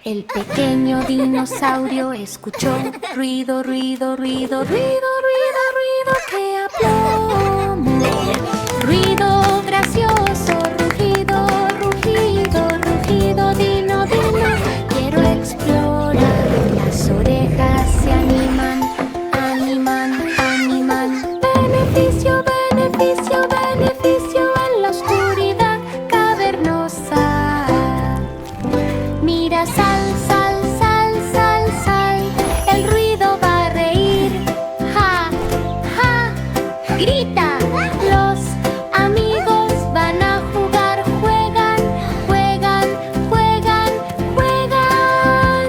El pequeño dinosaurio escuchó ruido, ruido, ruido, ruido, ruido, ruido que aplomo. Ruido gracioso, rugido, rugido, rugido, dino, dino. Quiero explorar. Las orejas se animan, animan, animan. Beneficio, beneficio, beneficio en la oscuridad cavernosa. Mira, sal, sal, sal, sal, sal. El ruido va a reír. Ja, ja, grita. Los amigos van a jugar. Juegan, juegan, juegan, juegan.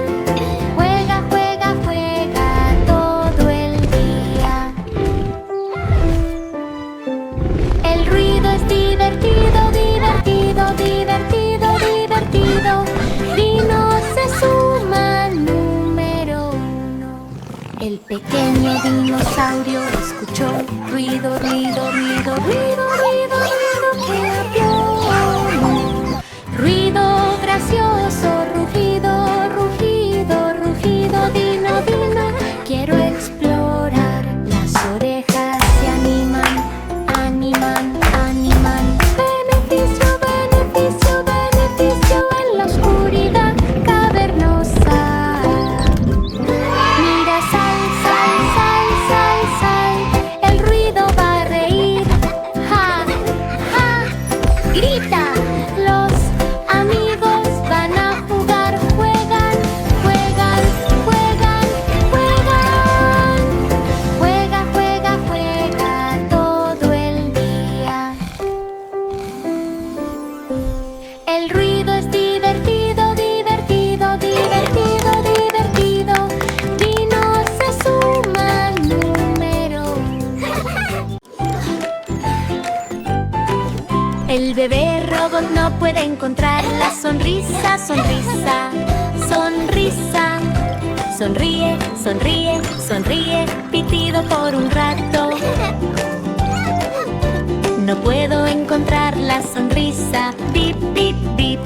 Juega, juega, juega todo el día. El ruido es divertido, divertido, divertido, divertido. Dino se suma número 1. El pequeño dinosaurio escuchó ruido, ruido, ruido, ruido, ruido, ruido que aplomo. Ruido gracioso, rugido, rugido, rugido, dino, dino. Quiero explorar. Las orejas se animan, animan, animan. Beneficio, beneficio, beneficio en la oscuridad cavernosa. Mira, sal, sal, sal, sal, sal. El ruido va a reír. Ja, ja, grita. Los amigos van a jugar. Juegan, juegan, juegan, juegan. Juega, juega, juega todo el día. El ruido es divertido, divertido, divertido, divertido. Dino se suma número 1. El bebé robot no puede encontrar la sonrisa, sonrisa, sonrisa. Sonríe, sonríe, sonríe, pitido por un rato. No puedo encontrar la sonrisa, bip, bip, bip.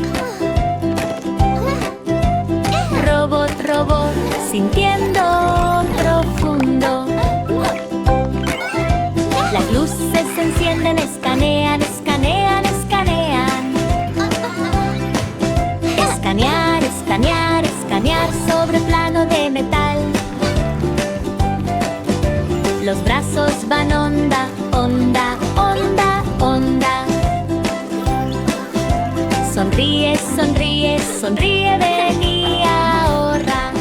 Robot, robot, sintiendo profundo. Las luces se encienden, escanean, escanean, escanean. Escanear, escanear, escanear sobre plano de metal. Los brazos van onda, onda, onda, onda. Sonríe, sonríe, sonríe, ven y ahorra.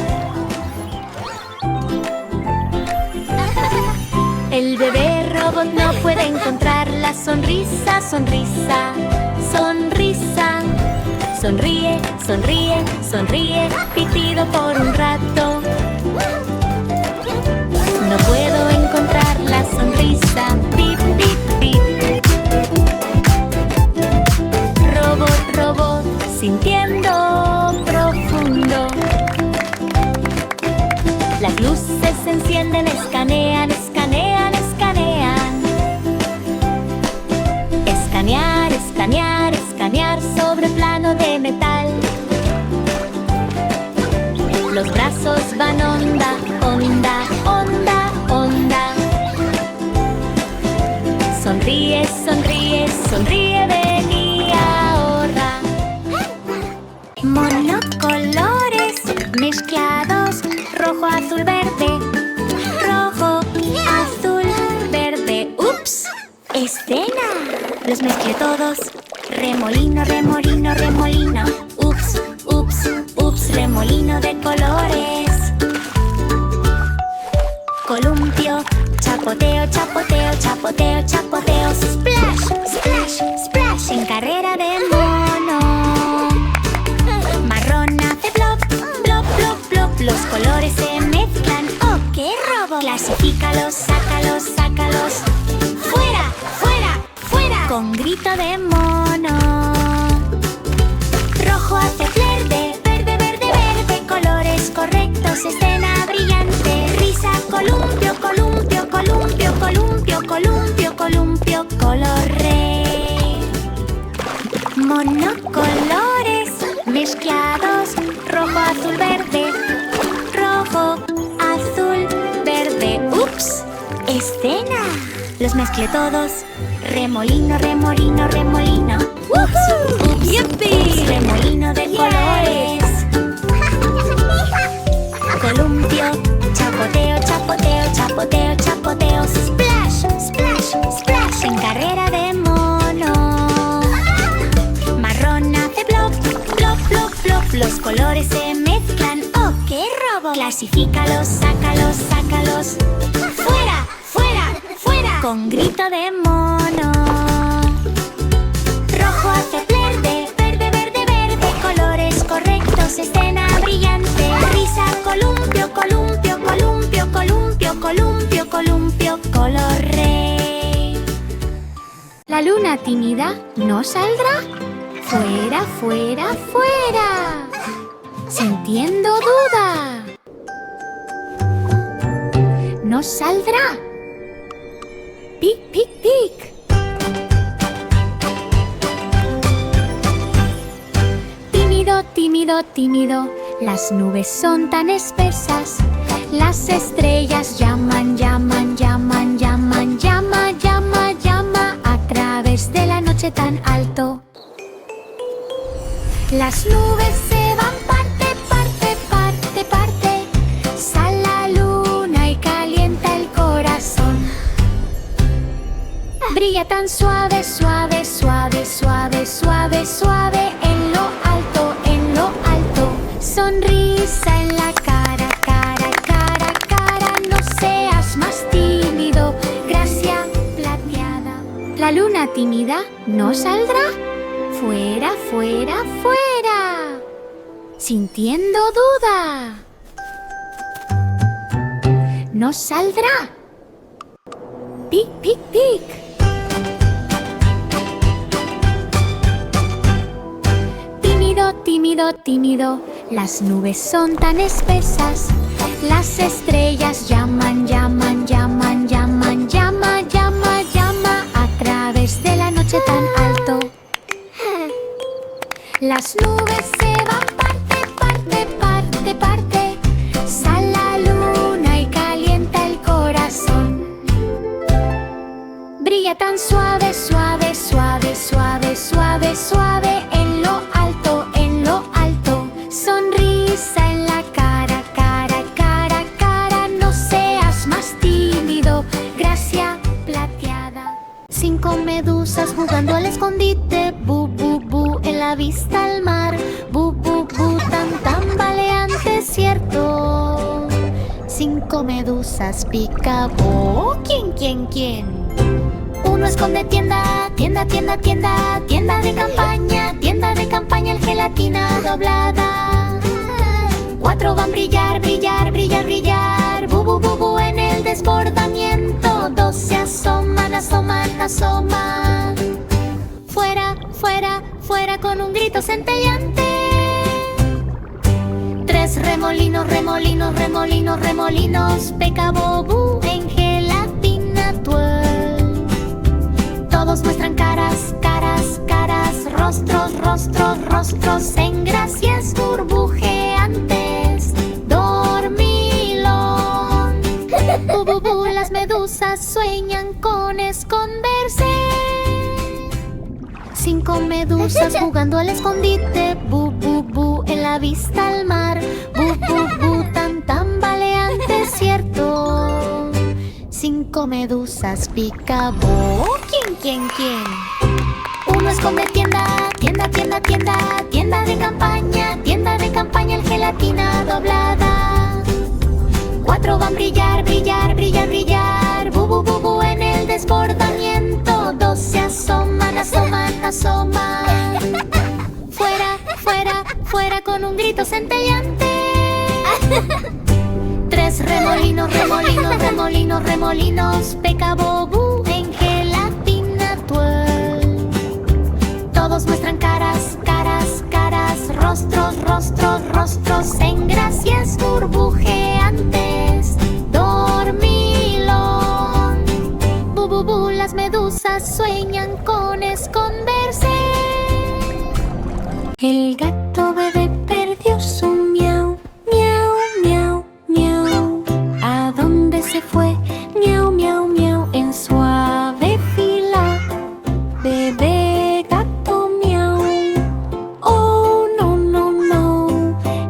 El bebé robot no puede encontrar la sonrisa, sonrisa, sonrisa. Sonríe, sonríe, sonríe, pitido por un rato. No puedo encontrar la sonrisa, bip, bip, bip. Robot, robot, sintiendo profundo. Las luces se encienden, escanean, escanean, escanean. Escanear, escanear, escanear sobre plano de metal. Los brazos van onda, onda, onda, onda. Sonríe, sonríe, sonríe, ven y ahorra. Monocolores mezclados, rojo, azul, verde. Rojo, azul, verde. ¡Ups! ¡Escena! Los mezclé todos. Remolino, remolino, remolino. ¡Ups! ¡Ups! ¡Ups! Remolino de colores. Columpio, chapoteo, chapoteo, chapoteo, chapoteo. Splash, splash, splash. En carrera de mono. Marrón hace plop, plop, plop, plop. Los colores se mezclan. ¡Oh, qué robo! Clasifícalos, sácalos, sácalos. ¡Fuera, fuera, fuera! Con grito de mono. Rojo hace verde, verde, verde, verde. Colores correctos, escena brillante. Risa, columpio, columpio, columpio, columpio, columpio, columpio. Color rey. Monocolores mezclados. Rojo, azul, verde. Rojo, azul, verde. ¡Ups! ¡Escena! Los mezclé todos. Remolino, remolino, remolino. ¡Woohoo! ¡Ups! ¡Yupi! Remolino de colores. Columpio. Chapoteo, chapoteo, chapoteo, chapoteo. Splash, splash, splash. En carrera de mono. Marrón hace blop, blop, blop, blop. Los colores se mezclan. ¡Oh, qué robo! Clasifícalos, sácalos, sácalos. ¡Fuera, fuera, fuera! Con grito de mono. Rojo hace verde, verde, verde, verde. Colores correctos, escena brillante. Risa, columpio, columpio, columpio, columpio, columpio, columpio, color rey. La luna tímida no saldrá. Fuera, fuera, fuera. Sintiendo duda. No saldrá. Pic, pic, pic. Tímido, tímido, tímido. Las nubes son tan espesas. Las estrellas llaman, llaman, llaman, llaman, llama, llama, llama a través de la noche tan alto. Las nubes se van parte, parte, parte, parte. Sale la luna y calienta el corazón. Brilla tan suave, suave, suave, suave, suave, suave. En lo alto, en lo alto. Sonrisa en la cara, cara, cara, cara. No seas más tímido, gracia plateada. La luna tímida no saldrá. Fuera, fuera, fuera. Sintiendo duda. No saldrá. Pic, pic, pic. Tímido, tímido, tímido. Las nubes son tan espesas. Las estrellas llaman, llaman, llaman, llaman, llama, llama, llama a través de la noche tan alto. Las nubes se van parte, parte, parte, parte. Sale la luna y calienta el corazón. Brilla tan suave, suave, suave, suave, suave, suave. En lo alto, en lo alto. Sonrisa en la cara, cara, cara, cara. No seas más tímido, gracia plateada. 5 medusas jugando al escondite. Bu, bu, bu, en la vista al mar. Bu, bu, bu, tan tambaleante, cierto. 5 medusas pica-bo. ¿Quién, quién, quién? Uno esconde tienda, tienda, tienda, tienda. Tienda de campaña, el gelatina doblada. 4 van brillar, brillar, brillar, brillar. Bu, bu, bu, bu, en el desbordamiento. 2 se asoman, asoman, asoman. Fuera, fuera, fuera con un grito centellante. 3 remolinos, remolinos, remolinos, remolinos. Peca-bo-bu en gelatina twirl. Todos muestran caras, caras, caras. Rostros, rostros, rostros en gracias burbujeantes. Dormilón. Bu, las medusas sueñan con esconderse. 5 medusas jugando al escondite. Bu, bu, bu, en la vista al mar. Bu, bu, bu, tan tambaleante, cierto. 5 medusas pica-bo. ¿Quién, quién, quién? Uno esconde tienda, tienda, tienda, tienda. Tienda de campaña, el gelatina doblada. 4 van brillar, brillar, brillar, brillar. Bu, bu, bu, bu, en el desbordamiento. 2 se asoman, asoman, asoman. Fuera, fuera, fuera con un grito centellante. 3 remolinos, remolinos, remolinos, remolinos. Peca-bo-bu en gelatina twirl. Todos muestran caras, caras, caras. Rostros, rostros, rostros en gracias burbujeantes. Dormilón. Bu, bu, bu, las medusas sueñan con esconderse. El gato bebé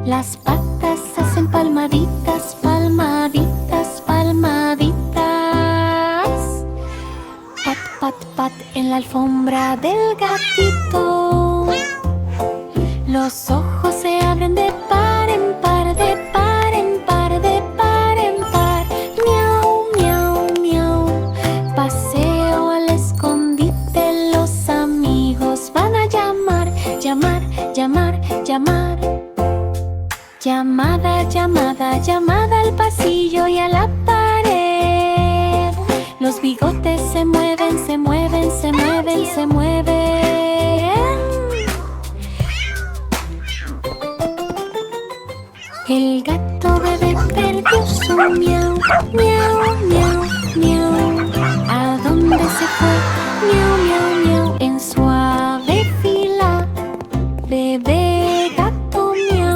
Las patas hacen palmaditas, palmaditas, palmaditas. Pat, pat, pat en la alfombra del gatito. Los ojos se abren de par en par, de par en par, de par en par. Miau, miau, miau. Paseo al escondite, los amigos van a llamar, llamar, llamar, llamar. Llamada, llamada, llamada al pasillo y a la pared. Los bigotes se mueven, se mueven, se mueven, se mueven. El gato bebé perdió su miau, miau, miau, miau. ¿A dónde se fue? Miau, miau, miau. En suave fila, bebé gato miau.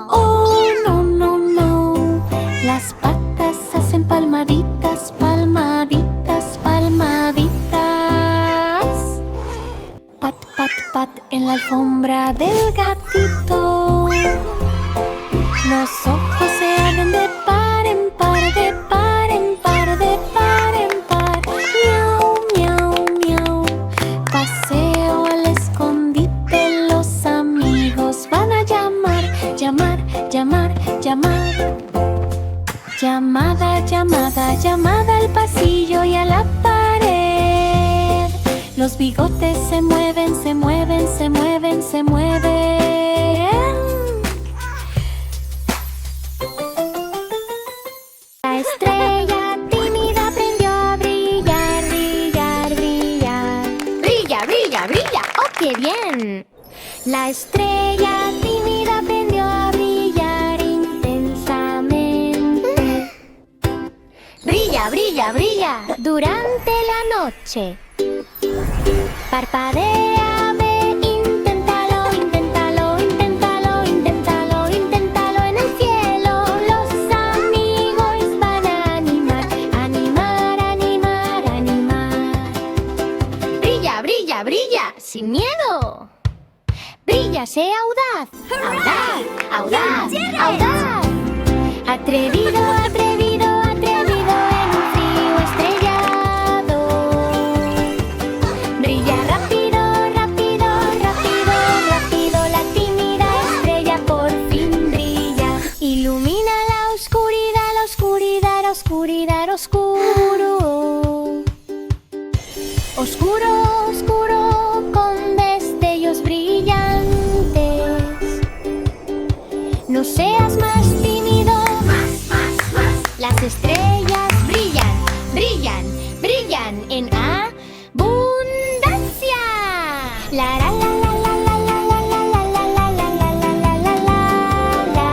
Oh, no, no, no. Las patas hacen palmaditas, palmaditas, palmaditas. Pat, pat, pat en la alfombra del gatito. Los ojos se abren de par en par, de par en par, de par en par. Miau, miau, miau. Paseo al escondite, los amigos van a llamar, llamar, llamar, llamar. Llamada, llamada, llamada al pasillo y a la pared. Los bigotes se mueven, se mueven, se mueven, se mueven. La estrella tímida aprendió a brillar, brillar, brillar. ¡Brilla, brilla, brilla! ¡Oh, qué bien! La estrella tímida aprendió a brillar intensamente. ¡Brilla, brilla, brilla! Durante la noche. Parpadea, ve, inténtalo, inténtalo, inténtalo, inténtalo, inténtalo en el cielo. Los amigos van a animar, animar, animar, animar. Brilla, brilla, brilla, sin miedo. Brilla, sé audaz, audaz, audaz, audaz. Atrevido, atrevido, atrevido en un frío estrellado. Brilla rápido, rápido, rápido, rápido. La tímida estrella por fin brilla. Ilumina la oscuridad, la oscuridad, la oscuridad, oscuro. Oscuro, oscuro, con destellos brillantes. No seas más tímido. Las estrellas brillan, brillan, brillan en abundancia. La la la la la la la la la la la la la la la la la la.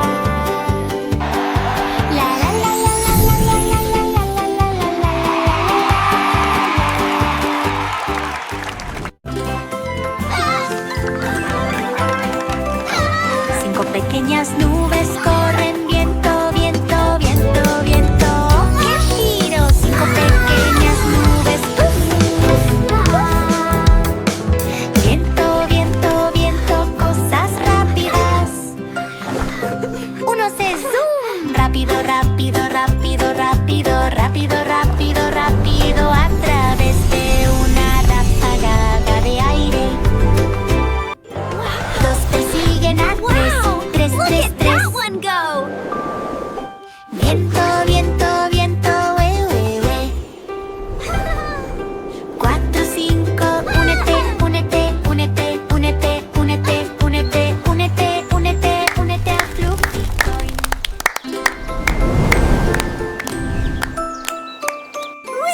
La la la la la la la la la la la la la. Cinco pequeñas nubes corren, viento, viento, viento, viento. ¡Qué giro! Cinco pequeñas nubes. ¡Uf, uf! Viento, viento, viento, cosas rápidas. Uno se zoom. Rápido, rápido, rápido, rápido, rápido, rápido, rápido. A través de una ráfaga de aire. Dos persiguen a tres, tres, tres, tres. Viento, viento, viento, Cuatro, cinco, únete, únete, únete, únete, únete, únete, únete, únete, únete a Fluffy.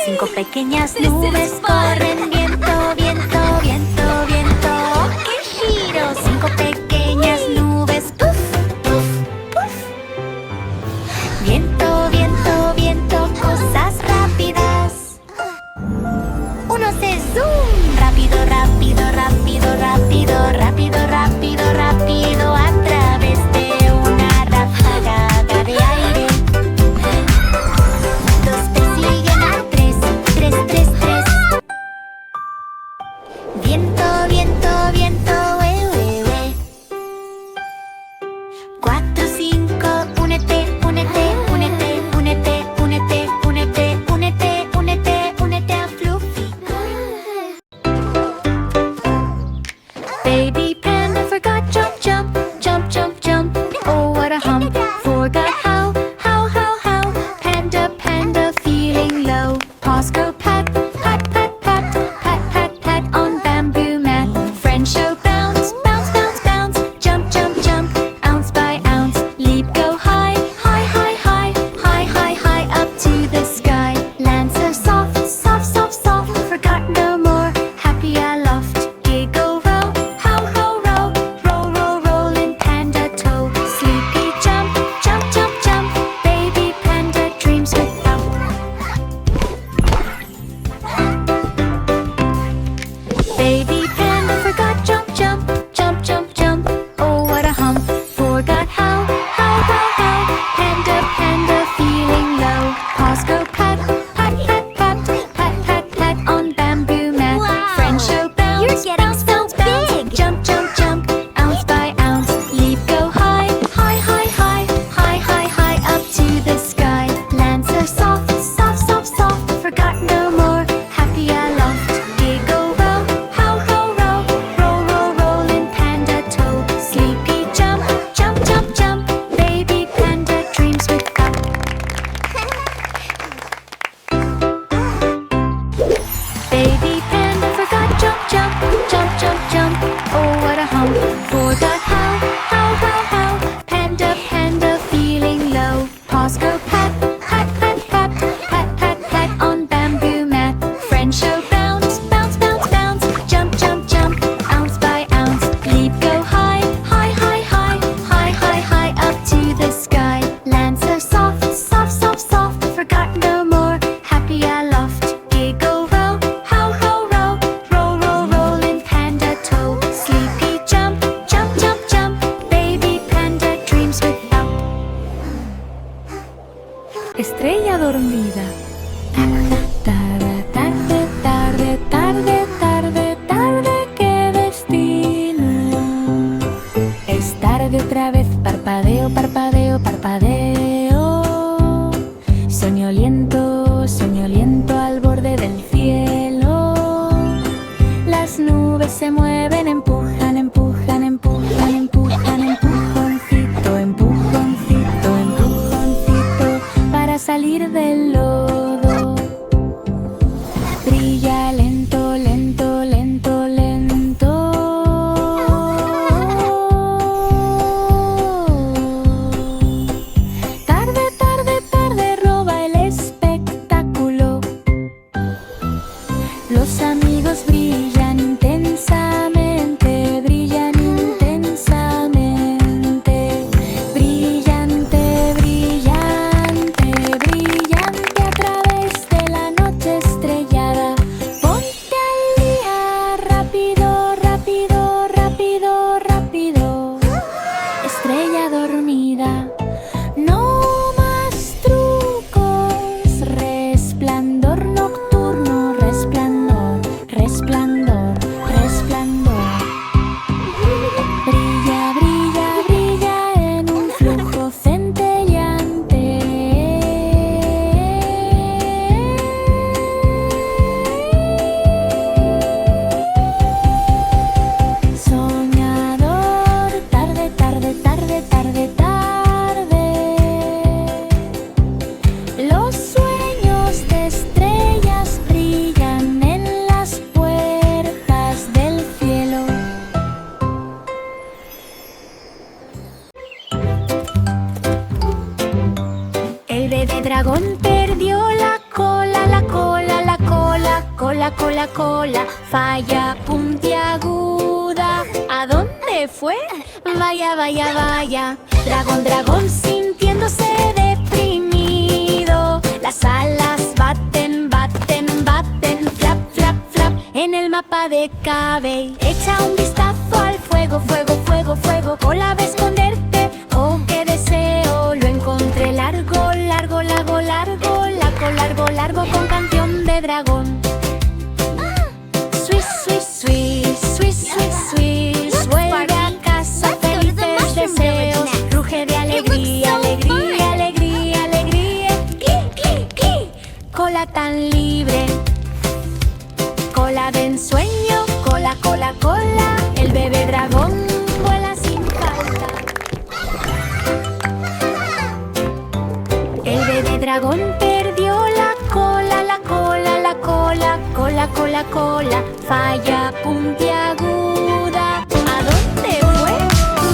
Cinco pequeñas nubes corren, viento, viento, viento, viento. ¡Qué giro! Cinco pequeñas nubes. ¡Puf, puf, puf! Viento, viento, viento, cosas rápidas. Uno se zoom. Rápido, rápido, rápido, rápido, rápido, rápido, rápido. A través de una ráfaga de aire. Dos persiguen a tres, tres, tres, tres. goes without. Estrella dormida. Tarde, tarde, tarde, tarde, tarde, tarde, qué destino. Es tarde otra vez, parpadeo, parpadeo, parpadeo. Soñoliento al borde del cielo. Las nubes se mueven, empujan, empujan, empujan, empujan, empujoncito, empujoncito, empujoncito, para salir del lodo. Brilla lento, lento, lento, lento. Tarde, tarde, tarde, roba el espectáculo. Los amigos brillan intensamente, brillan intensamente. Brillante, brillante, brillante a través de la noche estrellada. Ponte al día, rápido, rápido, rápido, rápido. Estrella dormida. No más trucos, resplandor nocturno, resplandor, resplandor, resplandor. Brilla, brilla, brilla en un flujo centelleante. Soñador, tarde, tarde, tarde, tarde, tarde. Los sueños de estrellas brillan en las puertas del cielo. El bebé dragón perdió la cola, la cola, la cola, cola, cola, cola, falla puntiaguda. ¿A dónde fue? Vaya, vaya, vaya. Dragón, dragón sintiéndose deprimido. Las alas baten, baten, baten, flap, flap, flap. En el mapa de Cabe, echa un vistazo al fuego, fuego, fuego, fuego. Cola va a esconderte, oh qué deseo. Lo encontré largo, largo, largo, largo, largo, largo, largo, con canción de dragón. Swish, swish, swish, swish, swish, swish. Vuelve a casa felices deseos. Ruge de alegría, alegría, alegría, alegría. ¡Cli, cli, cli! Cola tan libre. Cola de ensueño, cola, cola, cola. El bebé dragón vuela sin falta. El bebé dragón perdió la cola, la cola, la cola, cola, cola, cola, falla puntiaguda. ¿A dónde fue?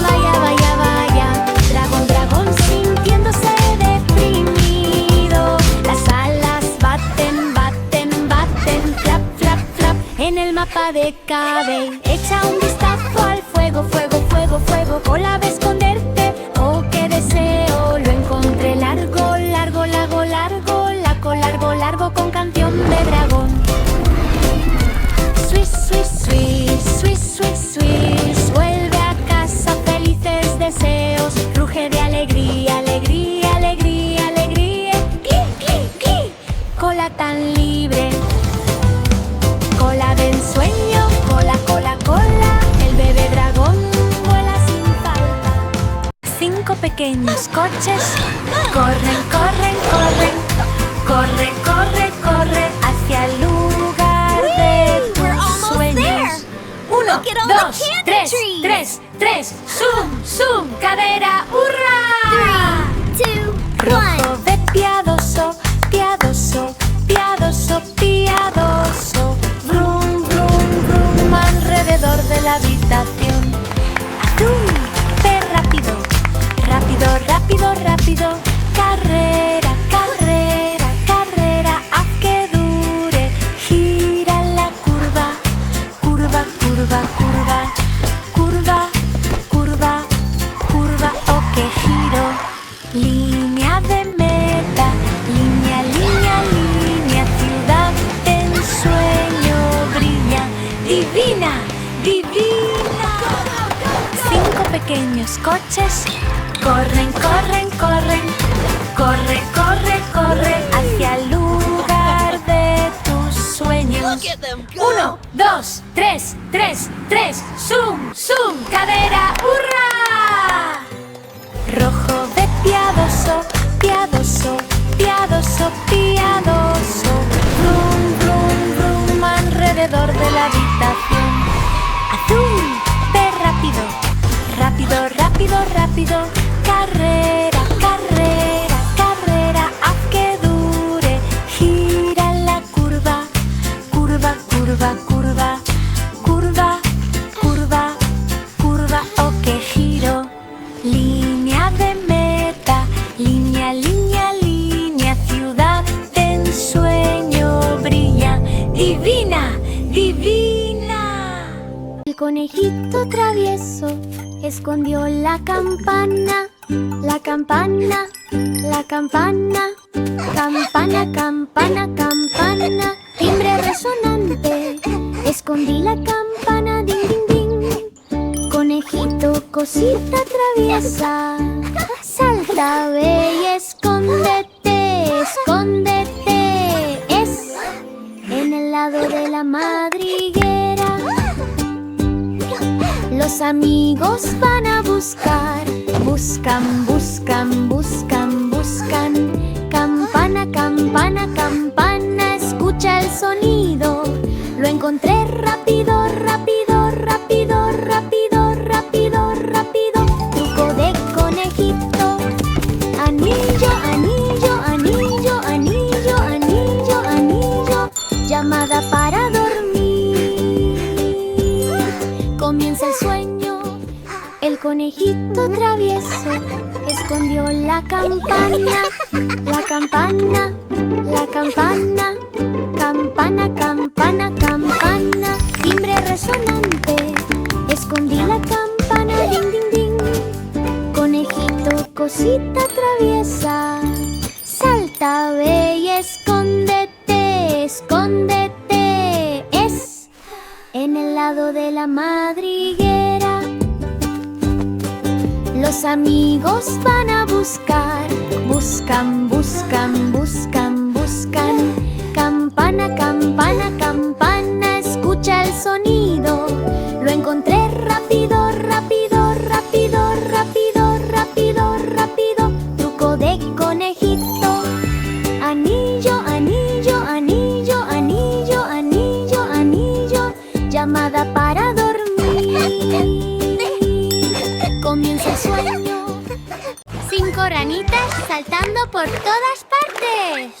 Vaya, vaya, vaya. Dragón, dragón sintiéndose deprimido. Las alas baten, baten, baten, flap, flap, flap. En el mapa de Cabe, echa un vistazo al fuego, fuego, fuego, fuego. Cola va a esconderte, oh qué deseo. Lo encontré largo, largo, largo, largo, largo, largo, largo, con canción de dragón. Swish, swish, swish, swish, swish, swish. Vuelve a casa felices deseos. Ruge de alegría, alegría, alegría, alegría. ¡Cli, cli, cli! Cola tan libre. Cola de ensueño, cola, cola, cola. El bebé dragón vuela sin falta. 5 pequeños coches corren, corren, corren. Corre, corre, corre hacia el lugar de tus sueños. 1, 2, 3, 3, 3. Zoom, zoom, cadera, hurra. 3, 2, 1. Rojo de piadoso, piadoso, piadoso, piadoso. Brum, brum, brum, alrededor de la habitación. Azul, ve rápido, rápido, rápido, rápido. Carrera, carrera, carrera, haz que dure. Gira la curva, curva, curva, curva. Curva, curva, curva, oh que giro. Línea de meta, línea, línea, línea. Ciudad en sueño brilla. Divina, divina. 5 pequeños coches Corren, corren, corren. Corre, corre, corre hacia el lugar de tus sueños. 1, 2, 3, 3, 3. Zoom, zoom, cadera, ¡hurra! Rojo de piadoso, piadoso, piadoso, piadoso. Brum, brum, brum, alrededor de la habitación. Azul de rápido, rápido, rápido, rápido. Carrera, carrera, carrera, haz que dure. Gira en la curva, curva, curva, curva. Curva, curva, curva, oh que giro. Línea de meta, línea, línea, línea. Ciudad de ensueño brilla, divina, divina. El conejito travieso escondió la campana, la campana, la campana. Campana, campana, campana. Timbre resonante, escondí la campana, ding, ding, ding. Conejito, cosita traviesa, salta, ve y escóndete, escóndete. Es en el lado de la madriguera. Los amigos van a buscar, buscan, buscan, buscan, buscan. Campana, campana, campana, escucha el sonido. Lo encontré rápido, rápido, rápido, rápido, rápido, rápido. Truco de conejito. Anillo, anillo, anillo, anillo, anillo, anillo. Llamada para dormir. Comienza el sueño. El conejito travieso escondió la campana, la campana, la campana. Campana, campana, campana. Timbre resonante, escondí la campana, ding, ding, ding. Conejito, cosita traviesa, salta, ve y escóndete, escóndete. Es en el lado de la madriguera. Los amigos van a buscar, buscan, buscan, buscan, buscan. Campana, campana, campana, escucha el sonido. Lo encontré rápido, rápido, rápido, rápido, rápido, rápido. Truco de conejito. Anillo, anillo, anillo, anillo, anillo, anillo. Llamada para dormir. Comienza el sueño. 5 ranitas saltando por todas partes.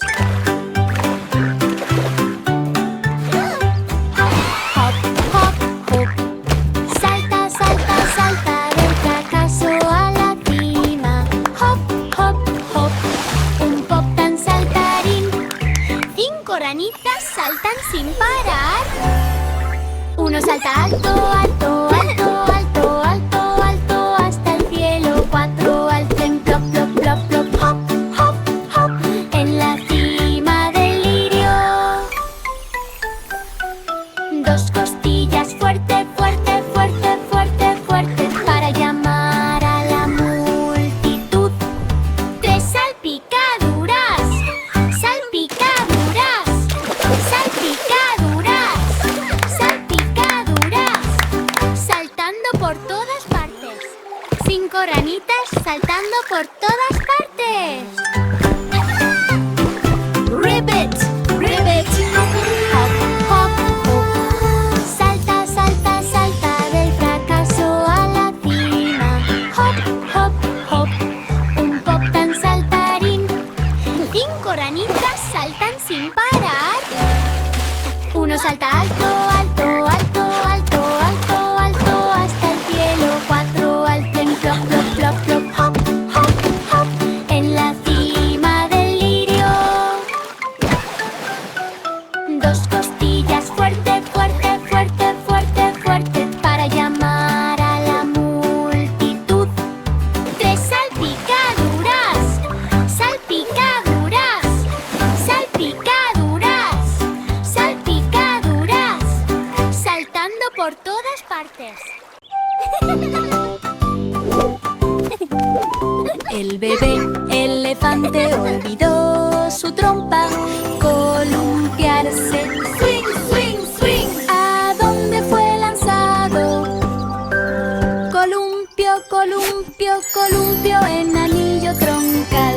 Hop, hop, hop. Salta, salta, salta del fracaso a la cima. Hop, hop, hop. Un pop tan saltarín. 5 ranitas saltan sin parar. Uno salta alto, alto, alto, alto, alto, alto, hasta el cielo. 4 al tren, plop, plop, plop, plop. Hop, hop, hop, en la cima del lirio. 2 costillas fuerte, fuerte, fuerte, fuerte, fuerte, para llamar a la multitud. 3 salpicaduras, salpicaduras, salpicaduras, salpicaduras, saltando por todas partes. 5 ranitas saltando por todas partes. Ribbit, ribbit. Hop, hop, hop. Salta, salta, salta del fracaso a la cima. Hop, hop, hop. Un pop tan saltarín. 5 ranitas saltan sin parar. Uno salta alto, alto, alto, alto, alto, alto, hasta el cielo. 4 al tren, plop, plop, plop, plop. Hop, hop, hop, en la cima del lirio. 2 costillas fuerte, fuerte, fuerte, fuerte, fuerte, para llamar a la multitud. 3 salpicaduras, salpicaduras, salpicaduras, salpicaduras, El bebé elefante olvidó su trompa. Columpiarse, swing, swing, swing. ¿A dónde fue lanzado? Columpio, columpio, columpio en anillo troncal.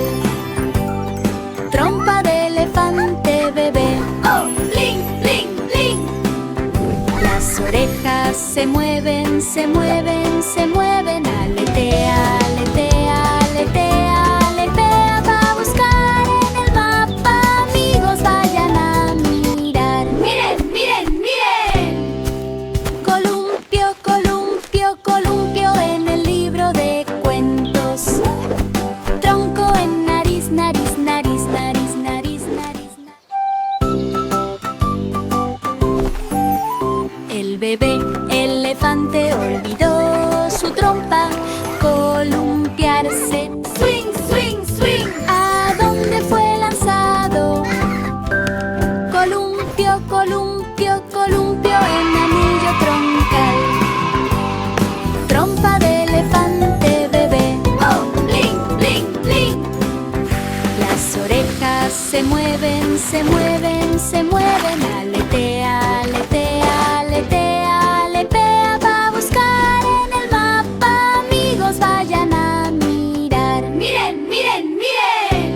Trompa de elefante bebé. Oh, bling, bling, bling. Las orejas se mueven, se mueven, se mueven. Aletea, aletea, aletea, aletea. Va a buscar en el mapa. Amigos, vayan a mirar. ¡Miren, miren, miren! Columpio, columpio, columpio en el libro de cuentos. Tronco en nariz, nariz, nariz, nariz, nariz, nariz, nariz. El bebé elefante olvidó su trompa. Columpiarse, swing, swing, swing. ¿A dónde fue lanzado? Columpio, columpio, columpio en anillo troncal. Trompa de elefante bebé. Oh, bling, bling, bling. Las orejas se mueven, se mueven, se mueven. Aletea, aletea, aletea, aletea. Va a buscar en el mapa. Amigos, vayan a mirar. ¡Miren, miren, miren!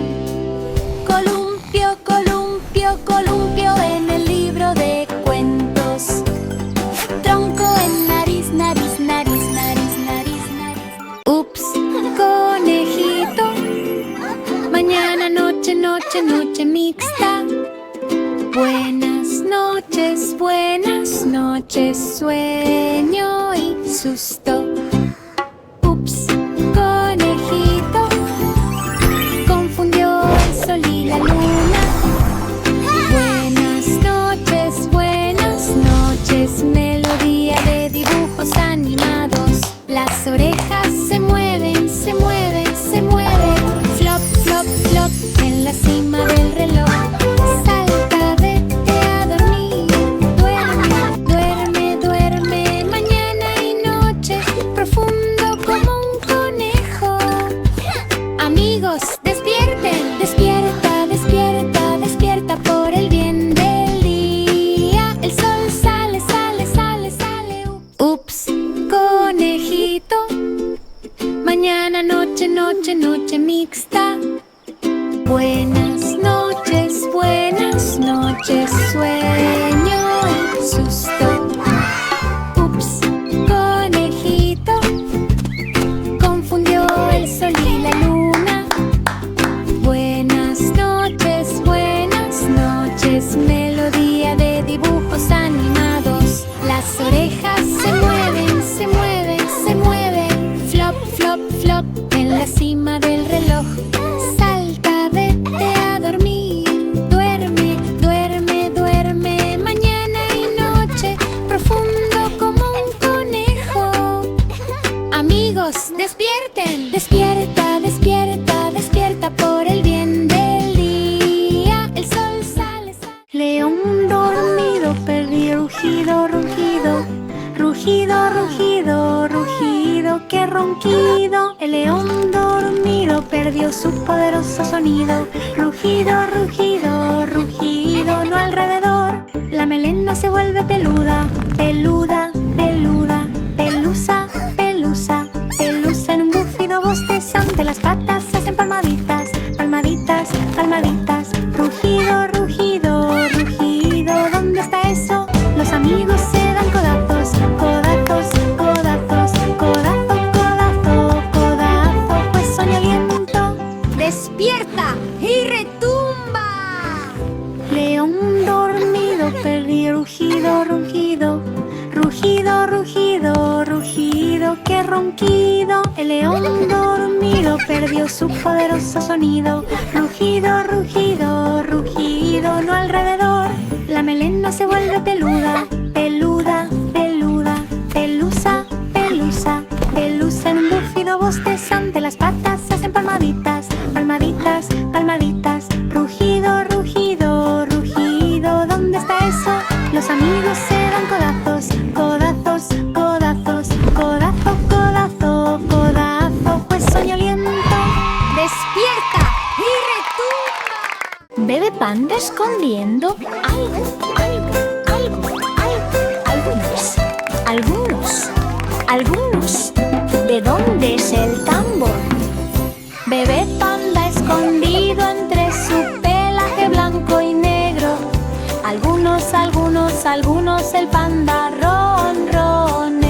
Columpio, columpio, columpio en el libro de cuentos. Tronco en nariz, nariz, nariz, nariz, nariz, nariz. Ups, conejito. Mañana noche, noche, noche mixta. Buenas noches, sueño y susto. Ups, conejito. Confundió el sol y la luna. Buenas noches, melodía de dibujos animados. Las orejas se mueven, se mueven, se mueven. Flop, flop, flop en la cima del reloj. Salta, vete a dormir. Duerme, duerme, duerme. Mañana y noche, profundo como un conejo. Amigos, despierten. Despierta, despierta, despierta por el bien del día. El sol sale, sale, sale, sale. Ups, conejito. Mañana noche, noche, noche mixta. Buenas noches, sueño y susto. Ups, conejito. Confundió el sol y la luna. Buenas noches, melodía de dibujos animados. Las orejas se mueven, se mueven, se mueven. Flop, flop, flop en la cima del reloj. Salta, vete a dormir. Duerme, duerme, duerme. Mañana y noche, profundo como un conejo. Amigos, despierten. Despierta, despierta, despierta por el bien del día. El sol sale, sale. León dormido, perdí rugido, rugido. Rugido, rugido, rugido, qué ronquido. El león dormido perdió su poderoso sonido. Rugido, rugido, rugido, no alrededor. La melena se vuelve peluda, peluda, peluda. Pelusa, pelusa, pelusa en un bufido bostezante. Las patas hacen palmaditas, palmaditas, palmaditas. Rugido, rugido, rugido, ¿dónde está eso? Los amigos se dan codazos, codazos, codazos, codazo, codazo, codazo. Pues soña viento, despierta y retumba. León dormido, perdí rugido, rugido. Rugido, rugido, rugido, qué ronquido. El león dormido perdió su poderoso sonido. Rugido, rugido, rugido, no alrededor. La melena se vuelve peluda, peluda, peluda. Pelusa, pelusa, pelusa en un búfido bostezante. Las patas hacen palmaditas, palmaditas, palmaditas. Rugido, rugido, rugido, ¿dónde está eso? Los amigos se dan codazos, codazos, codazos, codazo, codazo, codazo. Pues soña viento, despierta y retumba. Bebé Panda escondiendo algo. Algunos. ¿De dónde es el tambor? Bebé Panda escondido entre su pelaje blanco y negro. Algunos el panda ronronea.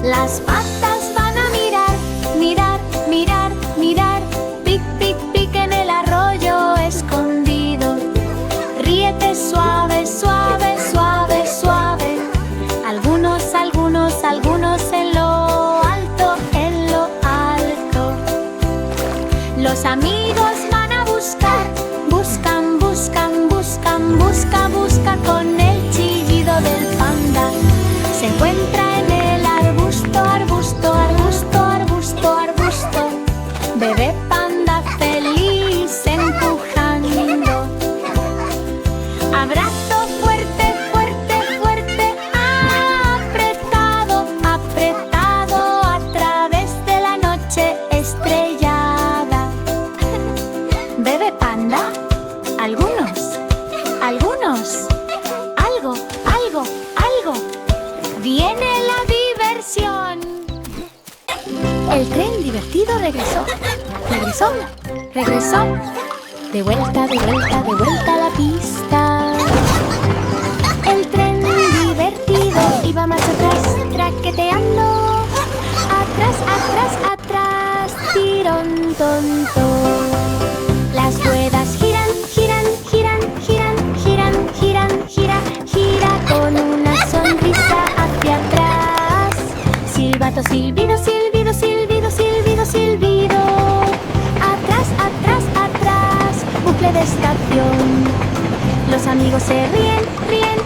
Las patas van a mirar. Pic en el arroyo escondido. Ríete suave. Algunos en lo alto. Los amigos van a busca con el chillido del panda. Se encuentra en el arbusto. Bebé Panda feliz empujando. Abrazo fuerte, apretado a través de la noche estrellada. Bebé Panda, algunos, algo. Viene la diversión. El tren divertido regresó. De vuelta a la pista. El tren divertido iba más atrás, traqueteando. Atrás, tirón tonto. Las ruedas giran con una sonrisa hacia atrás. Silbato, silbido. Bucle de estación. Los amigos se ríen. Ríen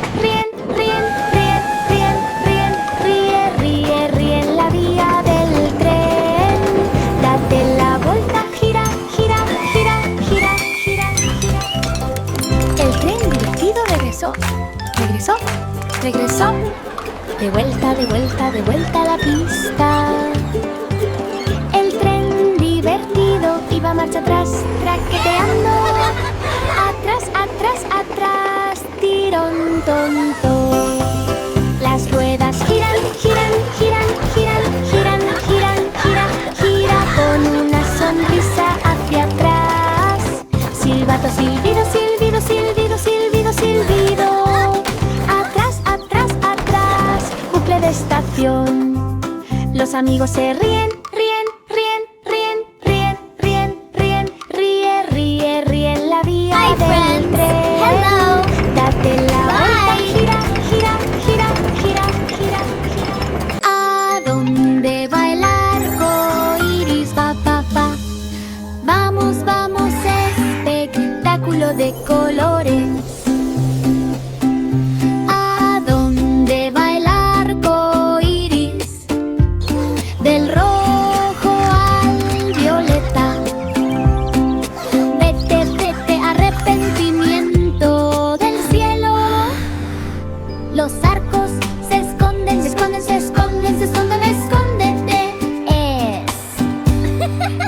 la vía del tren. Date la vuelta, gira. El tren divertido regresó. De vuelta a la pista. El tren divertido iba marcha atrás, traqueteando. Atrás, tirón tonto. Las ruedas giran con una sonrisa hacia atrás. Silbato, silbido. Bucle de estación. Los amigos se ríen. Ríen la vía del tren. Hello. Date la vuelta, gira. ¿A dónde va el arco iris? Va. Vamos, espectáculo de colores. ¿A dónde va el arco iris? Del rojo al violeta. Vete, arrepentimiento del cielo. Los arcos se esconden. Escóndete. Es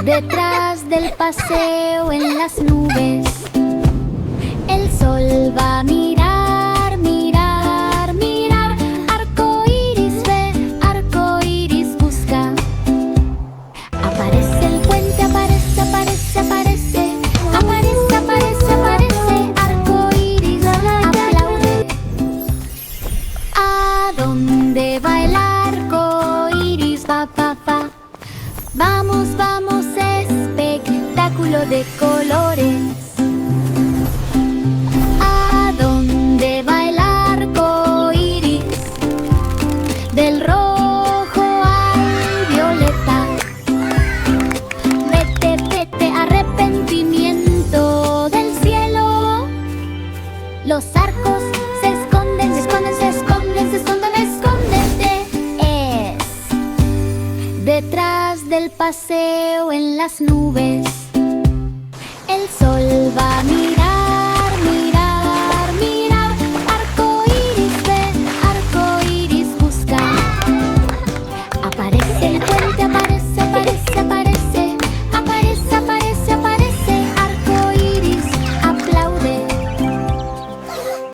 detrás del paseo en las nubes. El sol va a mirar. Arco iris ve, arco iris busca. Aparece el puente, aparece. Arco iris aplaude. ¿A dónde va el arco iris? Va. Vamos, espectáculo de colores. ¿A dónde va el arco iris? Del rojo al violeta. Vete, arrepentimiento del cielo. Los arcos se esconden. Escóndete. Es detrás del paseo en las nubes. El sol va a mirar. Arco iris ve, arco iris busca. Aparece el puente,